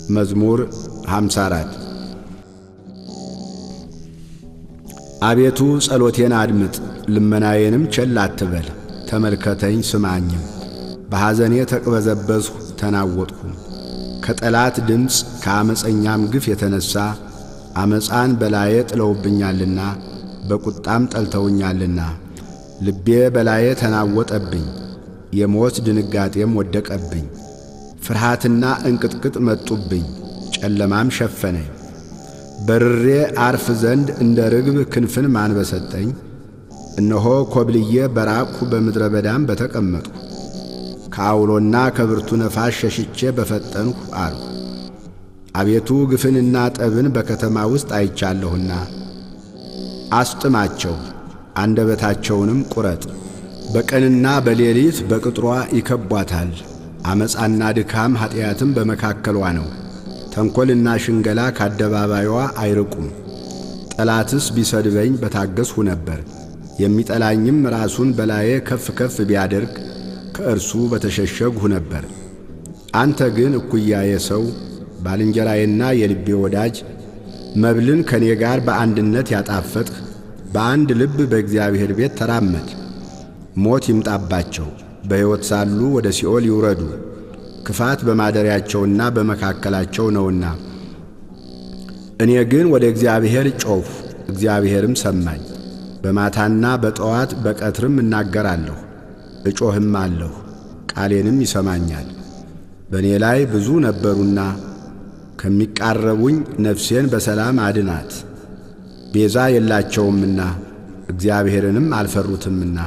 መዝሙር 54 አቤቱ ጸሎቴን አድምጥ፣ ልመናዬንም ቸል አትበል። ተመልከተኝ ስማኝም። በሐዘኔ ተቅበዘበዝሁ ተናወጥሁ። ከጠላት ድምፅ ከአመፀኛም ግፍ የተነሣ አመፃን በላዬ ጥለውብኛልና በቁጣም ጠልተውኛልና። ልቤ በላዬ ተናወጠብኝ፣ የሞት ድንጋጤም ወደቀብኝ። ፍርሃትና እንቅጥቅጥ መጡብኝ፣ ጨለማም ሸፈነኝ። በርሬ አርፍ ዘንድ እንደ ርግብ ክንፍን ማን በሰጠኝ? እነሆ ኮብልዬ በራቅሁ በምድረ በዳም በተቀመጥሁ። ከአውሎና ከብርቱ ነፋስ ሸሽቼ በፈጠንሁ አልሁ። አቤቱ ግፍንና ጠብን በከተማ ውስጥ አይቻለሁና አስጥማቸው፣ አንደበታቸውንም ቁረጥ። በቀንና በሌሊት በቅጥሯ ይከቧታል። አመፃና ድካም ኀጢአትም በመካከሏ ነው። ተንኰልና ሽንገላ ከአደባባይዋ አይርቁም። ጠላትስ ቢሰድበኝ በታገስሁ ነበር። የሚጠላኝም ራሱን በላዬ ከፍ ከፍ ቢያደርግ ከእርሱ በተሸሸግሁ ነበር። አንተ ግን እኩያዬ ሰው፣ ባልንጀራዬና የልቤ ወዳጅ፣ መብልን ከኔ ጋር በአንድነት ያጣፈጥህ፣ በአንድ ልብ በእግዚአብሔር ቤት ተራመድ። ሞት ይምጣባቸው፣ በሕይወት ሳሉ ወደ ሲኦል ይውረዱ። ክፋት በማደሪያቸውና በመካከላቸው ነውና። እኔ ግን ወደ እግዚአብሔር ጮኽሁ፣ እግዚአብሔርም ሰማኝ። በማታና በጠዋት በቀትርም እናገራለሁ፣ እጮህም አለሁ፣ ቃሌንም ይሰማኛል። በእኔ ላይ ብዙ ነበሩና ከሚቃረቡኝ ነፍሴን በሰላም አድናት። ቤዛ የላቸውምና እግዚአብሔርንም አልፈሩትምና።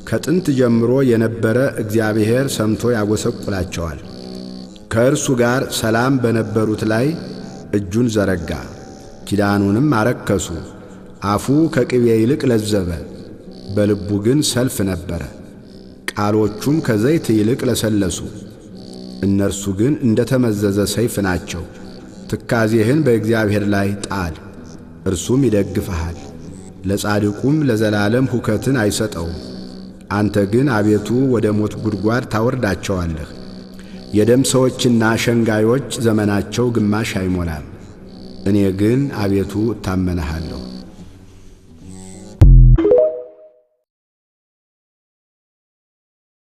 ከጥንት ጀምሮ የነበረ እግዚአብሔር ሰምቶ ያጐሰቁላቸዋል። ከእርሱ ጋር ሰላም በነበሩት ላይ እጁን ዘረጋ፣ ኪዳኑንም አረከሱ። አፉ ከቅቤ ይልቅ ለዘበ፣ በልቡ ግን ሰልፍ ነበረ። ቃሎቹም ከዘይት ይልቅ ለሰለሱ፣ እነርሱ ግን እንደ ተመዘዘ ሰይፍ ናቸው። ትካዜህን በእግዚአብሔር ላይ ጣል፣ እርሱም ይደግፍሃል። ለጻድቁም ለዘላለም ሁከትን አይሰጠውም። አንተ ግን አቤቱ ወደ ሞት ጉድጓድ ታወርዳቸዋለህ። የደም ሰዎችና ሸንጋዮች ዘመናቸው ግማሽ አይሞላም። እኔ ግን አቤቱ እታመንሃለሁ።